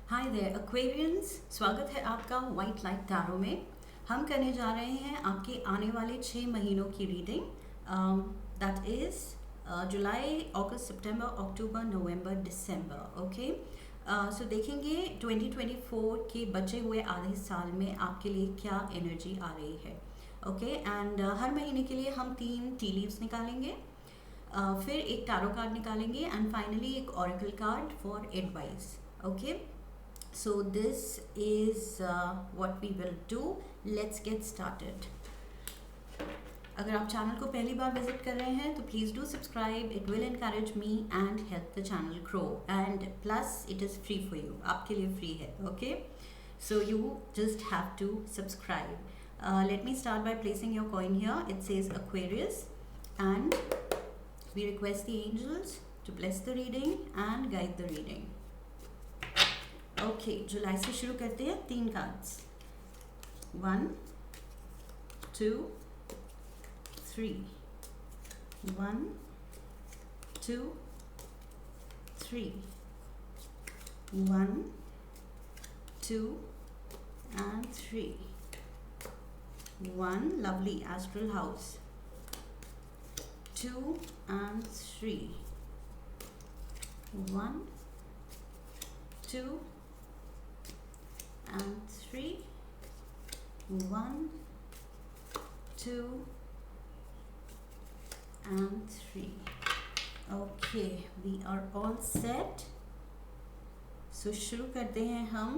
Hi there Aquarians, स्वागत है आपका वाइट लाइट टैरो में। हम करने जा रहे हैं आपके आने वाले 6 महीनों की reading, that is July, August, September, October, November, December. Okay, so देखेंगे 2024 के बचे हुए आधे साल में आपके लिए क्या एनर्जी आ रही है। ओके, एंड हर महीने के लिए हम 3 टी लीव्स निकालेंगे, फिर एक टैरो कार्ड निकालेंगे एंड फाइनली एक oracle card for advice. Okay, so this is what we will do. Let's get started. अगर आप चैनल को पहली बार विजिट कर रहे हैं तो please do subscribe. It will encourage me and help the channel grow, and plus it is free for you. आपके लिए फ्री है. Okay, so you just have to subscribe. Let me start by placing your coin here. It says Aquarius, and we request the angels to bless the reading and guide the reading. Okay, जुलाई से शुरू करते हैं. 3 cards, 1 2 3, 1 2 3, 1 2 and 3, 1 lovely astral house, 2 and 3, 1 2 and 3, 1 2 and 3. Okay, we are all set. So शुरू करते हैं हम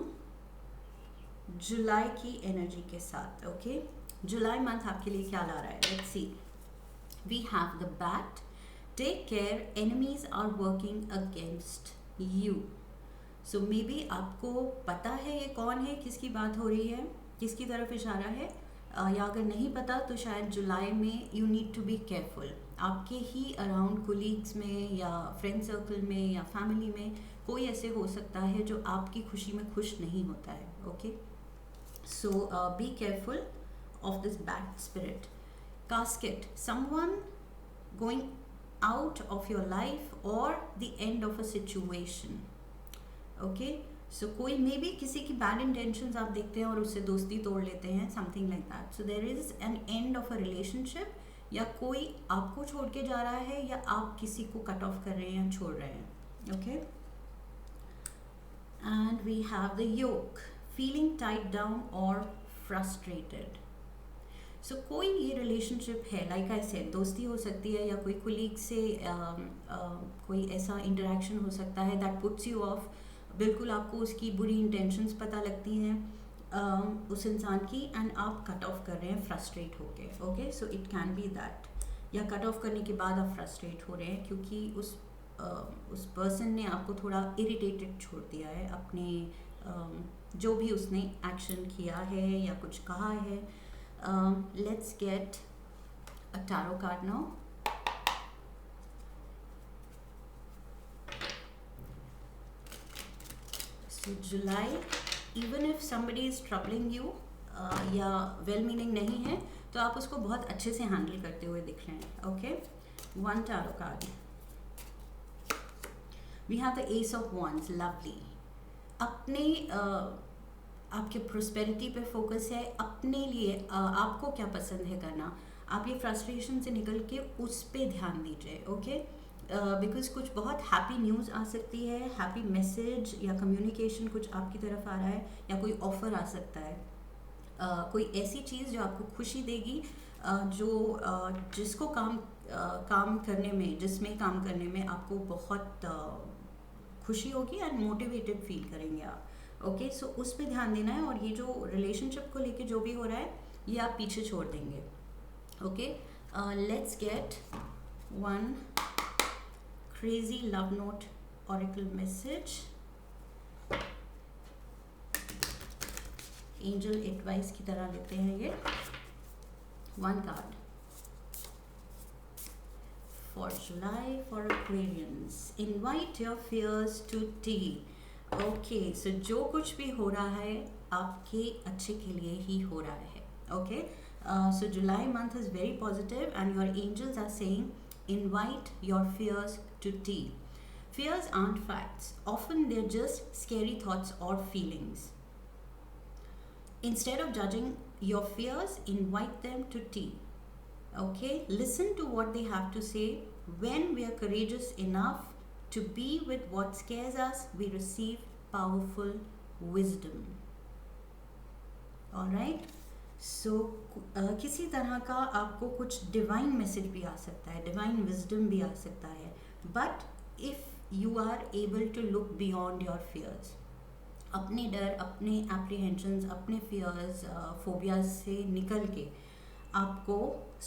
जुलाई की एनर्जी के साथ. ओके, जुलाई मंथ आपके लिए क्या ला रहा है? Let's see. We have the bat. Take care, enemies are working against you. So may be आपको पता है ये कौन है, किसकी बात हो रही है, किसकी तरफ इशारा है, या अगर नहीं पता तो शायद जुलाई में you need to be careful. आपके ही अराउंड कोलीग्स में या फ्रेंड सर्कल में या फैमिली में कोई ऐसे हो सकता है जो आपकी खुशी में खुश नहीं होता है. Okay, so be careful of this bad spirit. Casket, someone going out of your life और the end of a situation. Okay, so कोई मे बी किसी की बैड इंटेंशंस आप देखते हैं और उससे दोस्ती तोड़ लेते हैं, something like that. So there is an end of a relationship, या कोई आपको छोड़ के जा रहा है या आप किसी को कट ऑफ कर रहे हैं या छोड़ रहे हैं. Okay, and we have the yoke, feeling tied down और फ्रस्ट्रेटेड. सो कोई ये रिलेशनशिप है, लाइक आई सेड, दोस्ती हो सकती है या कोई कोलीग से कोई ऐसा इंटरेक्शन हो सकता है दैट पुट्स यू ऑफ. बिल्कुल आपको उसकी बुरी इंटेंशंस पता लगती हैं उस इंसान की, एंड आप कट ऑफ कर रहे हैं फ्रस्ट्रेट होके. Okay, so it can be that, या कट ऑफ करने के बाद आप फ्रस्ट्रेट हो रहे हैं क्योंकि उस पर्सन ने आपको थोड़ा इरिटेटेड छोड़ दिया है अपने जो भी उसने एक्शन किया है या कुछ कहा है. Let's get a tarot card now. So July, even if somebody is troubling you, या वेल मीनिंग नहीं है तो आप उसको बहुत अच्छे से हैंडल करते हुए दिख रहे हैं. Okay, 1 tarot card. We have the ace of wands. Lovely. अपने आपके प्रोस्पेरिटी पे फोकस है, अपने लिए आपको क्या पसंद है करना, आप ये फ्रस्ट्रेशन से निकल के उस पे ध्यान दीजिए. ओके, बिकॉज कुछ बहुत हैप्पी न्यूज़ आ सकती है, हैप्पी मैसेज या कम्युनिकेशन कुछ आपकी तरफ आ रहा है, या कोई ऑफ़र आ सकता है, कोई ऐसी चीज़ जो आपको खुशी देगी, जो जिसको काम करने में, जिसमें काम करने में आपको बहुत खुशी होगी एंड मोटिवेटेड फील करेंगे आप. ओके, सो उस पर ध्यान देना है, और ये जो रिलेशनशिप को लेके जो भी हो रहा है ये आप पीछे छोड़ देंगे. Okay, let's gate 1 crazy love note oracle message. angel advice की तरह लेते हैं ये. 1 card for July for Aquarians. Invite your fears to tea. Okay, so जो कुछ भी हो रहा है आपके अच्छे के लिए ही हो रहा है. Okay, so July month is very positive and your angels are saying invite your fears to tea. Fears aren't facts. Often they're just scary thoughts or feelings. Instead of judging your fears, invite them to tea. Okay? Listen to what they have to say. When we are courageous enough to be with what scares us, we receive powerful wisdom. Alright? सो किसी तरह का आपको कुछ divine message भी आ सकता है, divine wisdom भी आ सकता है, but if you are able to look beyond your fears, अपने डर, अपने एप्रीहेंशंस, अपने फियर्स, फोबियाज से निकल के आपको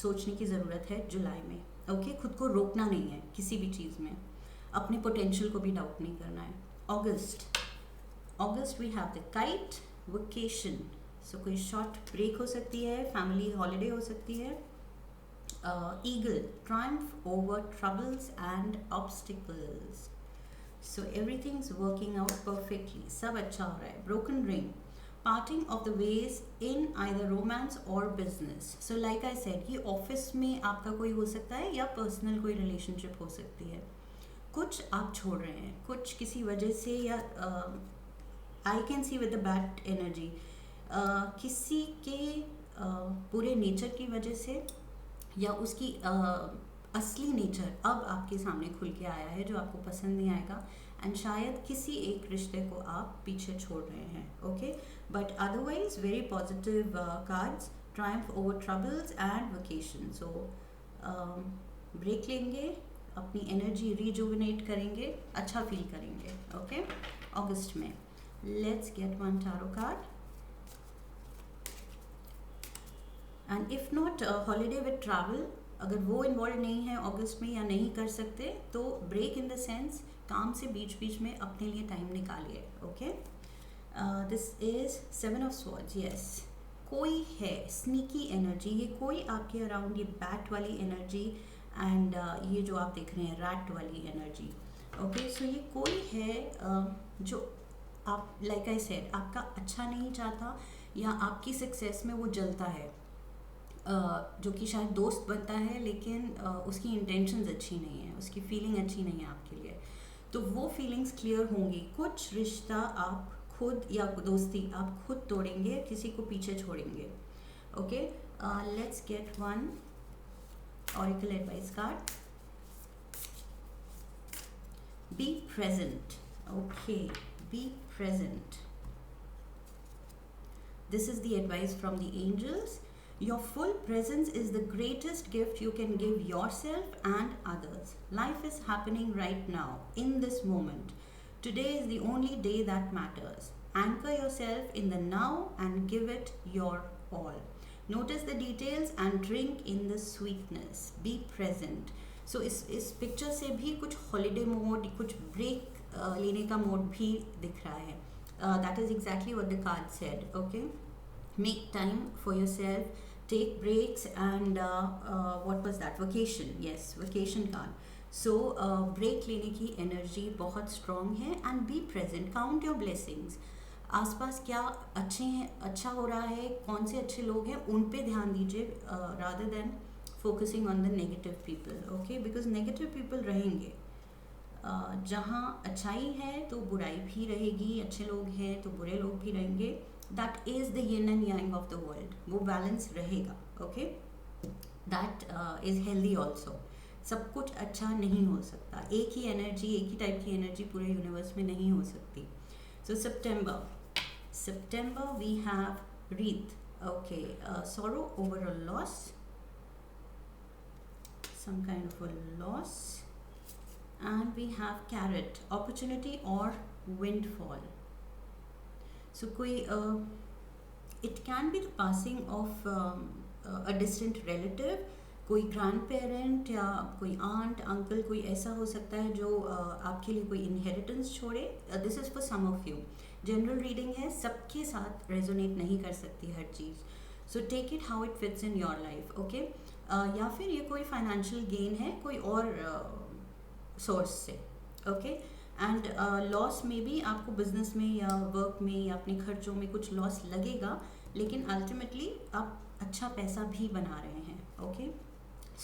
सोचने की ज़रूरत है जुलाई में. ओके खुद को रोकना नहीं है किसी भी चीज़ में, अपने पोटेंशियल को भी डाउट नहीं करना है. August we have the kite vacation. So कोई शॉर्ट ब्रेक हो सकती है, फैमिली हॉलीडे हो सकती है. Eagle, triumph over troubles and obstacles. So everything is working out perfectly, सब अच्छा हो रहा है. Broken ring, parting of the ways in either romance और business. So like I said, ये ऑफिस में आपका कोई हो सकता है या पर्सनल कोई रिलेशनशिप हो सकती है. कुछ आप छोड़ रहे हैं, कुछ किसी वजह से, या I can see with the bad energy, किसी के पूरे नेचर की वजह से, या उसकी असली नेचर अब आपके सामने खुल के आया है जो आपको पसंद नहीं आएगा, एंड शायद किसी एक रिश्ते को आप पीछे छोड़ रहे हैं. Okay but otherwise very positive cards, triumph over troubles and vacation. So break लेंगे, अपनी एनर्जी रिजुविनेट करेंगे, अच्छा फील करेंगे. ओके अगस्त में let's get one tarot card. And if not holiday with travel, अगर वो इन्वॉल्व नहीं है अगस्त में या नहीं कर सकते, तो ब्रेक इन द सेंस काम से बीच बीच में अपने लिए टाइम निकालिए. Okay this is 7 of swords. Yes, कोई है स्नीकी एनर्जी, ये कोई आपके अराउंड, ये बैट वाली एनर्जी एंड ये जो आप देख रहे हैं रैट वाली एनर्जी. ओके सो ये कोई है जो आप, लाइक आई सेड, आपका अच्छा नहीं चाहता या आपकी सक्सेस में वो जलता है, जो कि शायद दोस्त बनता है लेकिन उसकी इंटेंशंस अच्छी नहीं है, उसकी फीलिंग अच्छी नहीं है आपके लिए. तो वो फीलिंग्स क्लियर होंगी. कुछ रिश्ता आप खुद, या दोस्ती आप खुद तोड़ेंगे, किसी को पीछे छोड़ेंगे. Okay let's get one oracle advice card. Be present. Okay be present. This is the advice from the angels. Your full presence is the greatest gift you can give yourself and others. Life is happening right now, in this moment. Today is the only day that matters. Anchor yourself in the now and give it your all. Notice the details and drink in the sweetness. Be present. So इस picture से भी कुछ holiday mode, कुछ break लेने का mode भी दिख रहा है. That is exactly what the card said. Okay, make time for yourself, take breaks, and what was that? Vacation. Yes, vacation card. So break लेने की एनर्जी बहुत स्ट्रॉन्ग है. and be present, count your blessings. आसपास क्या अच्छे हैं, अच्छा हो रहा है, कौन से अच्छे लोग हैं, उन पे ध्यान दीजिए rather than focusing on the negative people. Okay, because negative people रहेंगे. जहाँ अच्छाई है तो बुराई भी रहेगी, अच्छे लोग हैं तो बुरे लोग भी रहेंगे. That is the yin and yang of the world. वो बैलेंस रहेगा. Okay that is healthy also. सब कुछ अच्छा नहीं हो सकता, एक ही एनर्जी, एक ही टाइप की एनर्जी पूरे यूनिवर्स में नहीं हो सकती. सो September we have Wreath. Okay, sorrow over a loss, some kind of a loss. And we have Carrot, opportunity or windfall. So कोई it can be the passing of a distant relative, कोई grand या कोई aunt uncle, कोई ऐसा हो सकता है जो आपके लिए कोई इनहेरिटेंस छोड़े. This is for some of you. General reading है, सबके साथ रेजोनेट नहीं कर सकती हर चीज़. So take it how it fits in your life. Okay या फिर ये कोई फाइनेंशियल गेन है कोई और सोर्स से. ओके एंड लॉस में भी आपको बिजनेस में या वर्क में या अपने खर्चों में कुछ लॉस लगेगा, लेकिन अल्टीमेटली आप अच्छा पैसा भी बना रहे हैं. Okay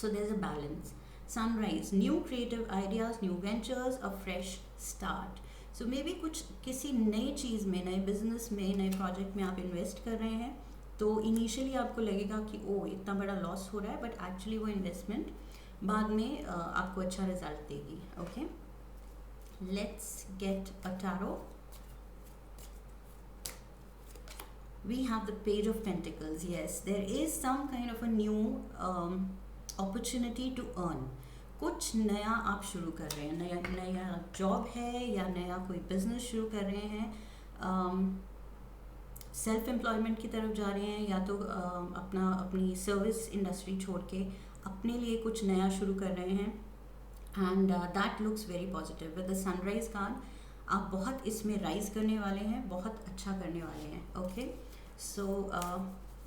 so there is a balance. Sunrise, new creative ideas, new ventures, a fresh start. So maybe कुछ किसी नई चीज़ में, नए बिजनेस में, नए प्रोजेक्ट में आप इन्वेस्ट कर रहे हैं, तो इनिशियली आपको लगेगा कि ओ इतना बड़ा लॉस हो रहा है, बट एक्चुअली वो इन्वेस्टमेंट बाद में आपको अच्छा रिजल्ट देगी। Okay, let's get a tarot. We have the Page of Pentacles. Yes, there is some kind of a new opportunity to earn. कुछ नया आप शुरू कर रहे हैं, नया जॉब है या नया कोई बिजनेस शुरू कर रहे हैं, सेल्फ एम्प्लॉयमेंट की तरफ जा रहे हैं, या तो अपनी सर्विस इंडस्ट्री छोड़ के अपने लिए कुछ नया शुरू कर रहे हैं, and that looks very positive. With the sunrise card आप बहुत इसमें राइज करने वाले हैं, बहुत अच्छा करने वाले हैं। Okay, so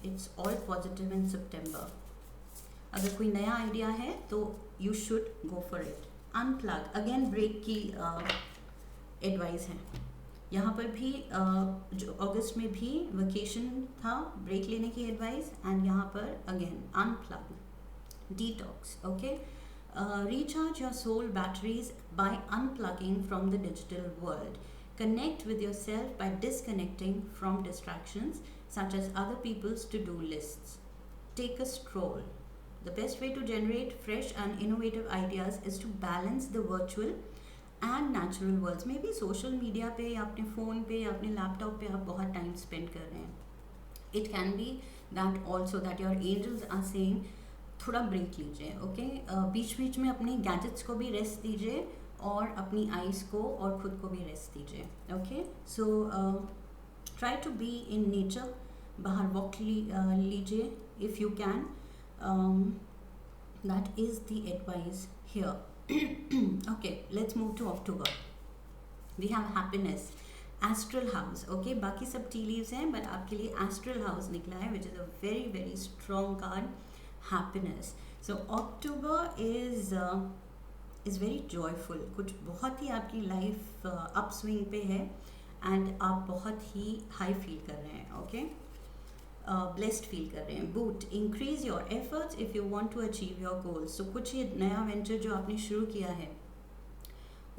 it's all positive in September. अगर कोई नया आइडिया है तो you should go for it. Unplug, again break की एडवाइस है। यहाँ पर भी जो अगस्त में भी वेकेशन था, ब्रेक लेने की एडवाइस, एंड यहाँ पर again unplug, detox. Okay, recharge your soul batteries by unplugging from the digital world. Connect with yourself by disconnecting from distractions such as other people's to-do lists. Take a stroll. The best way to generate fresh and innovative ideas is to balance the virtual and natural worlds. Maybe social media पे या अपने phone पे या अपने laptop पे आप बहुत time spend कर रहे हैं. It can be that also that your angels are saying थोड़ा ब्रेक लीजिए। ओके, बीच बीच में अपने गैजेट्स को भी रेस्ट दीजिए और अपनी आइज़ को और ख़ुद को भी रेस्ट दीजिए। Okay, so try to be in nature, बाहर वॉक लीजिए if you can. That is the advice here. Okay, let's move to October. We have happiness, astral house. Okay, बाकी सब टी लीव्स हैं, बट आपके लिए astral house निकला है, which is a very very strong card. Happiness. So October is very joyful. कुछ बहुत ही आपकी लाइफ अपस्विंग पे है एंड आप बहुत ही हाई फील कर रहे हैं। ओके, ब्लेस्ड फील कर रहे हैं। Boot, increase your efforts if you want to achieve your goals. So कुछ ये नया वेंचर जो आपने शुरू किया है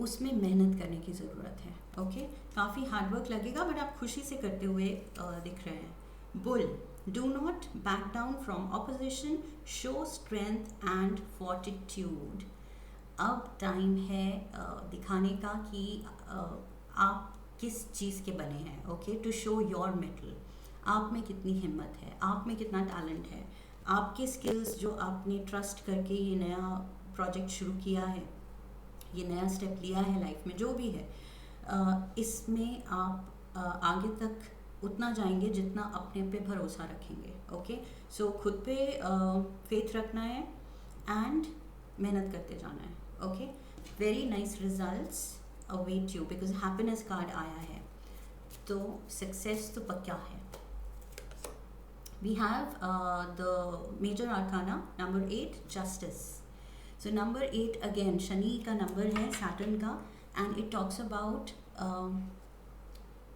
उसमें मेहनत करने की ज़रूरत है। ओके, काफ़ी हार्डवर्क लगेगा, बट आप खुशी से करते हुए दिख रहे हैं। Bull, do not back down from opposition, show strength and fortitude. अब टाइम है दिखाने का कि आप किस चीज़ के बने हैं। Okay, to show your mettle, आप में कितनी हिम्मत है, आप में कितना टैलेंट है, आपके स्किल्स जो आपने ट्रस्ट करके ये नया प्रोजेक्ट शुरू किया है, ये नया स्टेप लिया है लाइफ में, जो भी है, इसमें आप आगे तक उतना जाएंगे जितना अपने पे भरोसा रखेंगे। ओके, सो खुद पे फेथ रखना है एंड मेहनत करते जाना है। Okay, very nice results await you because happiness card आया है, तो सक्सेस तो पक्का है। We have the major arcana number 8, justice. So number 8 again Shani का नंबर है, सैटर्न का, and it talks about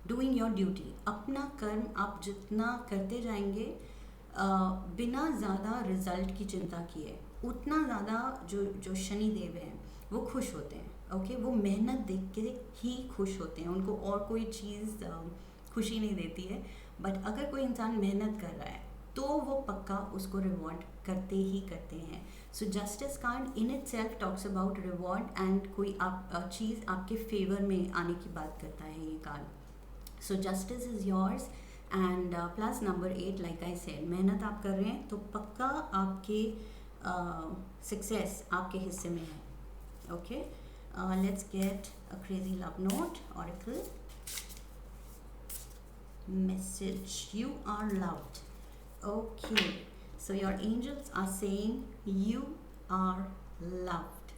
doing your duty. अपना कर्म आप जितना करते जाएंगे बिना ज़्यादा रिजल्ट की चिंता किए, उतना ज़्यादा जो शनि देव हैं वो खुश होते हैं। ओके, वो मेहनत देख के ही खुश होते हैं, उनको और कोई चीज़ खुशी नहीं देती है। बट अगर कोई इंसान मेहनत कर रहा है तो वो पक्का उसको रिवॉर्ड करते ही करते हैं। So justice card in itself talks about reward and कोई चीज़ आपके फेवर में आने की बात करता है ये card. So justice is yours and plus number 8, like I said, मेहनत आप कर रहे हैं तो पक्का आपके सक्सेस आपके हिस्से में है। Okay, let's get a crazy love note, oracle message, you are loved. Okay, so your angels are saying you are loved.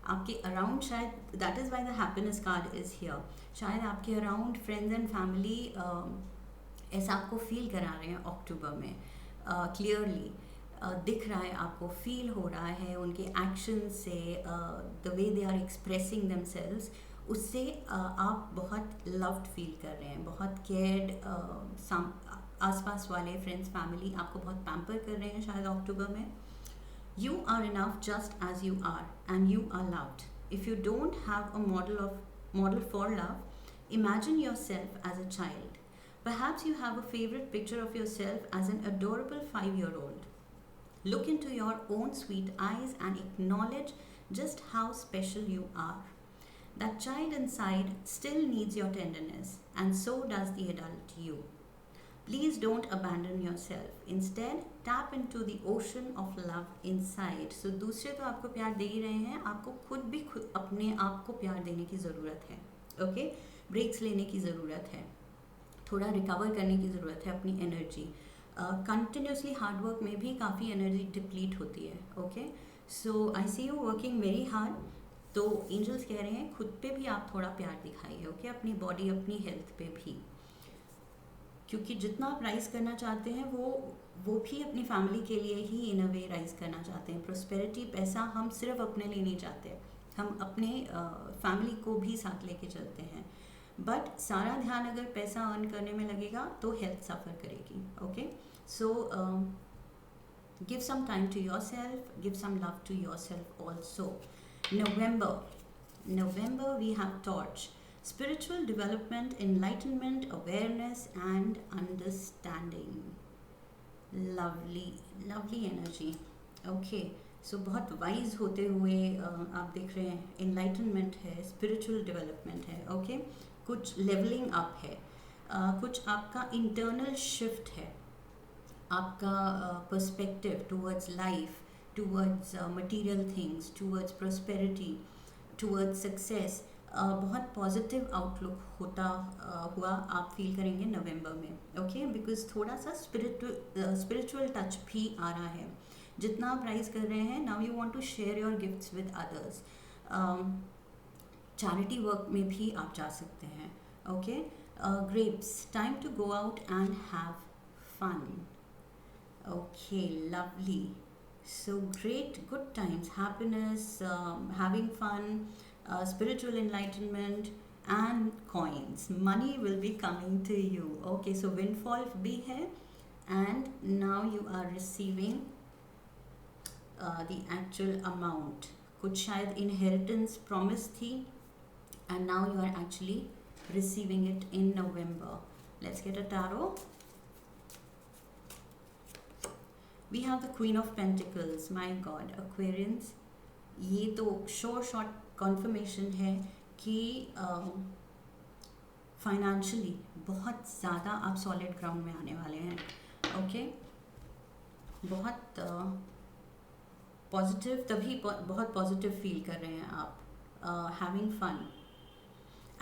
आपके अराउंड शायद, that is why the happiness card is here, शायद आपके around friends and family ऐसा आपको feel करा रहे हैं अक्टूबर में। क्लियरली दिख रहा है, आपको फील हो रहा है उनके एक्शन से, the way they are expressing themselves, उससे आप बहुत लव्ड फील कर रहे हैं, बहुत केयर्ड। आसपास वाले फ्रेंड्स फैमिली आपको बहुत पैम्पर कर रहे हैं शायद अक्टूबर में। You are enough just as you are, and you are loved. If you don't have a model for love, imagine yourself as a child. Perhaps you have a favorite picture of yourself as an adorable 5-year-old. Look into your own sweet eyes and acknowledge just how special you are. That child inside still needs your tenderness, and so does the adult you. Please don't abandon yourself. Instead, tap into the ocean of love inside. So दूसरे तो आपको प्यार दे ही रहे हैं, आपको खुद अपने आप को प्यार देने की ज़रूरत है. ओके, ब्रेक्स लेने की ज़रूरत है, थोड़ा रिकवर करने की ज़रूरत है अपनी एनर्जी. कंटिन्यूसली हार्ड वर्क में भी काफ़ी एनर्जी डिप्लीट होती है. Okay, so I see you working very hard. तो एंजल्स कह रहे हैं खुद पे भी आप थोड़ा प्यार दिखाइए. ओके, अपनी बॉडी, अपनी हेल्थ पे भी, क्योंकि जितना आप राइज करना चाहते हैं वो भी अपनी फैमिली के लिए ही इन अ वे राइज करना चाहते हैं. प्रोस्पेरिटी, पैसा हम सिर्फ अपने लिए नहीं चाहते, हम अपने फैमिली को भी साथ लेके चलते हैं. बट सारा ध्यान अगर पैसा अर्न करने में लगेगा तो हेल्थ सफ़र करेगी. Okay, so give some time to yourself, give some love to yourself also. November we have torch. Spiritual development, enlightenment, awareness and understanding. Lovely energy. Okay, so बहुत wise होते हुए आप देख रहे हैं. enlightenment है, spiritual development है. okay, कुछ leveling up है, कुछ आपका internal shift है, आपका perspective towards life, towards material things, towards prosperity, towards success. बहुत पॉजिटिव आउटलुक होता हुआ आप फील करेंगे नवंबर में. ओके, बिकॉज थोड़ा सा स्पिरिचुअल टच भी आ रहा है. जितना आप राइज कर रहे हैं, now you want to share your gifts with others. Charity work में भी आप जा सकते हैं. Okay, grapes, time to go out and have fun. Okay, lovely. So great, good times, happiness, having fun, spiritual enlightenment and coins. Money will be coming to you. Okay, so windfall bhi hai, and now you are receiving the actual amount. कुछ शायद inheritance promise थी, and now you are actually receiving it in November. Let's get a tarot. We have the Queen of Pentacles. My God, Aquarians, ये तो short conformation है कि financially बहुत ज़्यादा आप सॉलिड ग्राउंड में आने वाले हैं. ओके, बहुत पॉजिटिव, तभी बहुत पॉजिटिव फील कर रहे हैं आप. Having fun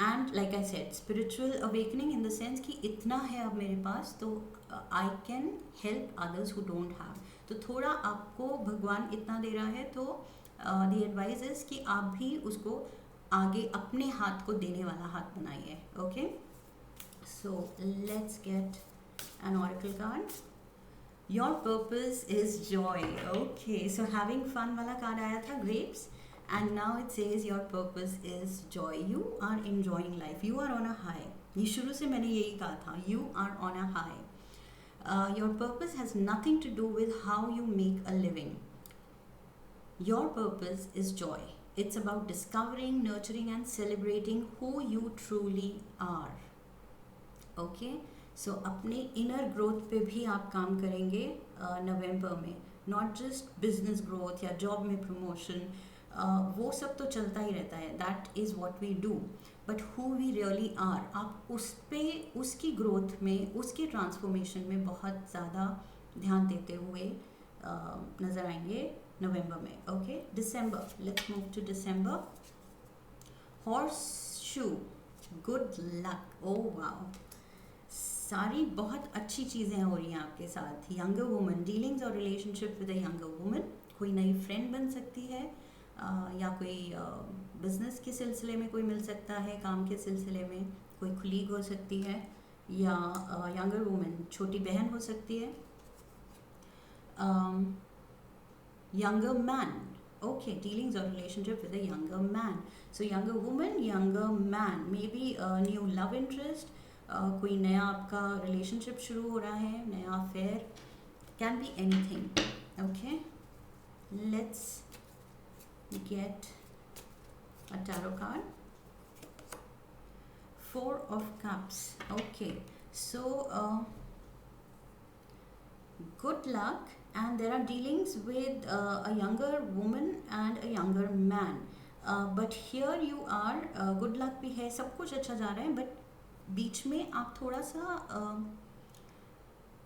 and like I said, spiritual awakening in the sense कि इतना है अब मेरे पास तो I can help others who don't have. तो थोड़ा आपको भगवान इतना दे रहा है तो द एडवाइस इज कि आप भी उसको आगे अपने हाथ को देने वाला हाथ बनाइए. Okay, so let's get an oracle card. Your purpose is joy. Okay, so having fun वाला कार्ड आया था, grapes, and now it says your purpose is joy. You are enjoying life, you are on a high. ये शुरू से मैंने यही कहा था, you are on a high. Your purpose has nothing to do with how you make a living. Your purpose is joy. It's about discovering, nurturing and celebrating who you truly are. Okay, so अपने inner growth पे भी आप काम करेंगे नवंबर में. Not just business growth या job में promotion, वो सब तो चलता ही रहता है, that is what we do. But who we really are, आप उस पे, उसकी ग्रोथ में, उसके ट्रांसफॉर्मेशन में बहुत ज़्यादा ध्यान देते हुए नज़र आएंगे नवंबर में. Okay, December, let's move to December. Horse shoe, good luck. Oh wow, सारी बहुत अच्छी चीज़ें हो रही हैं आपके साथ. यंगर वुमन, डीलिंग्स और relationship with a younger woman. कोई नई फ्रेंड बन सकती है, या कोई बिजनेस के सिलसिले में कोई मिल सकता है, काम के सिलसिले में कोई कुलीग हो सकती है, या यंगर वुमन छोटी बहन हो सकती है. यंगर मैन, ओके, डीलिंग्स और relationship with a younger man. So younger woman, younger man, may be new love interest, कोई नया आपका रिलेशनशिप शुरू हो रहा है, नया affair, can be anything. Okay, let's get a tarot card. Four of Cups. Okay, so good luck, and there are dealings with a younger woman and a younger man, but here you are, good luck भी है, सब कुछ अच्छा जा रहा है, but बीच में आप थोड़ा सा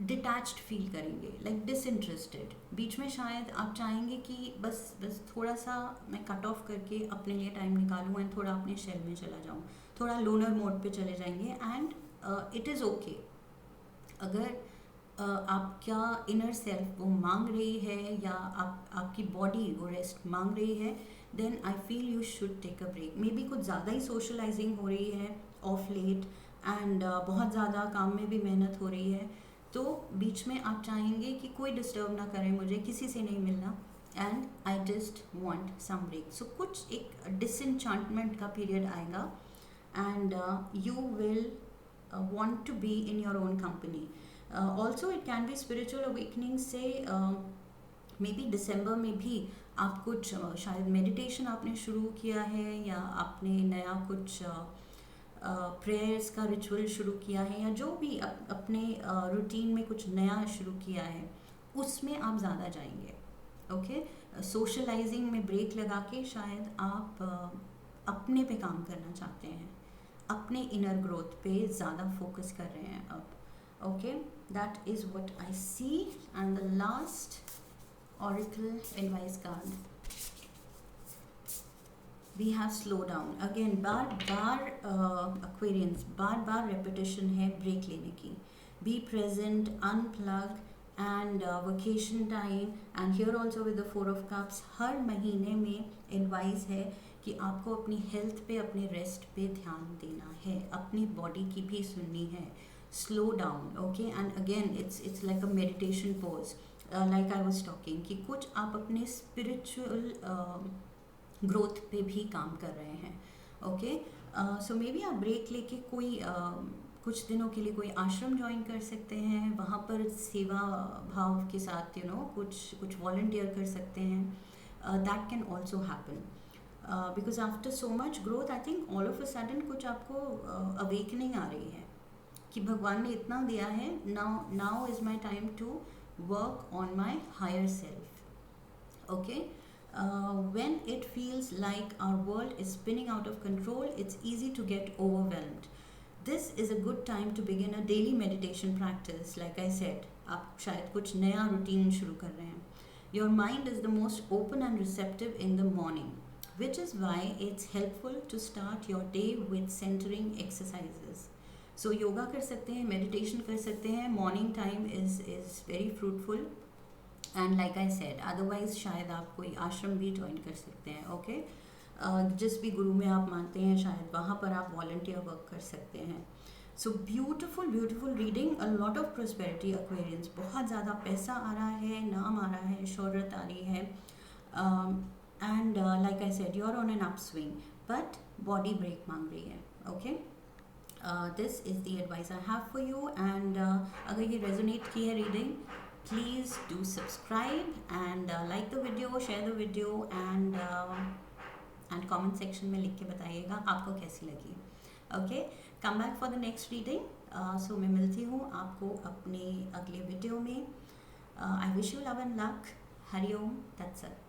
डिटैच्ड फील करेंगे, लाइक डिसइंटरेस्टेड. बीच में शायद आप चाहेंगे कि बस थोड़ा सा मैं कट ऑफ करके अपने लिए टाइम निकालूं एंड थोड़ा अपने शेल में चला जाऊं, थोड़ा लोनर मोड पे चले जाएंगे. And it is okay. अगर आपका इनर सेल्फ वो मांग रही है या आपकी बॉडी वो रेस्ट मांग रही है, then I feel you should take a break. Maybe कुछ ज़्यादा ही सोशलाइजिंग हो रही है ऑफ लेट, एंड बहुत ज़्यादा काम में भी मेहनत हो रही है, तो बीच में आप चाहेंगे कि कोई डिस्टर्ब ना करे, मुझे किसी से नहीं मिलना, and I just want some break. So कुछ एक डिसइंचांटमेंट का पीरियड आएगा, and you will want to be in your own company. Also it can be spiritual awakening से मे बी दिसंबर में भी आप कुछ शायद मेडिटेशन आपने शुरू किया है, या आपने नया कुछ प्रेयर्स का रिचुअल शुरू किया है, या जो भी अपने रूटीन में कुछ नया शुरू किया है, उसमें आप ज़्यादा जाएंगे. ओके, सोशलाइजिंग में ब्रेक लगा के शायद आप अपने पे काम करना चाहते हैं, अपने इनर ग्रोथ पे ज़्यादा फोकस कर रहे हैं अब. Okay, that is what I see. And the last oracle advice card, we have slow down. Again बार बार एक्वेरियंस, बार बार रेपिटेशन है ब्रेक लेने की. Be present, unplug, and vacation time, and here also with the four of cups. हर महीने में एडवाइस है कि आपको अपनी हेल्थ पे, अपने रेस्ट पे ध्यान देना है, अपनी बॉडी की भी सुननी है. Slow down. Okay, and again it's like a meditation pose, like I was talking, कि कुछ आप अपने स्पिरिचुअल ग्रोथ पे भी काम कर रहे हैं. ओके, सो मे बी आप ब्रेक लेके कोई कुछ दिनों के लिए कोई आश्रम ज्वाइन कर सकते हैं, वहाँ पर सेवा भाव के साथ कुछ वॉलंटियर कर सकते हैं. That can also happen. Because after so much growth, I think all of a sudden कुछ आपको अवेकनिंग आ रही है कि भगवान ने इतना दिया है, now is my time to work on my higher self. Okay, when it feels like our world is spinning out of control, it's easy to get overwhelmed. This is a good time to begin a daily meditation practice. Like I said, आप शायद कुछ नया routine शुरू कर रहे हैं. Your mind is the most open and receptive in the morning, which is why it's helpful to start your day with centering exercises. So yoga कर सकते हैं, मेडिटेशन कर सकते हैं. Morning time is very fruitful. And like I said, otherwise शायद आप कोई आश्रम भी ज्वाइन कर सकते हैं. ओके, जिस भी गुरु में आप मानते हैं, शायद वहाँ पर आप वॉलंटियर वर्क कर सकते हैं. So beautiful reading, a lot of prosperity Aquarians. बहुत ज़्यादा पैसा आ रहा है, नाम आ रहा है, शोहरत आ रही है, and like I said, you are on an upswing, but body break मांग रही है. Okay, this is the advice I have for you. And अगर ये रेजोनेट की है reading, please do subscribe and like the video, share the video, and comment section में लिख के बताइएगा आपको कैसी लगी. Okay, come back for the next reading. So मैं मिलती हूँ आपको अपने अगले वीडियो में. I wish you love and luck. Hari ओम तत्सत.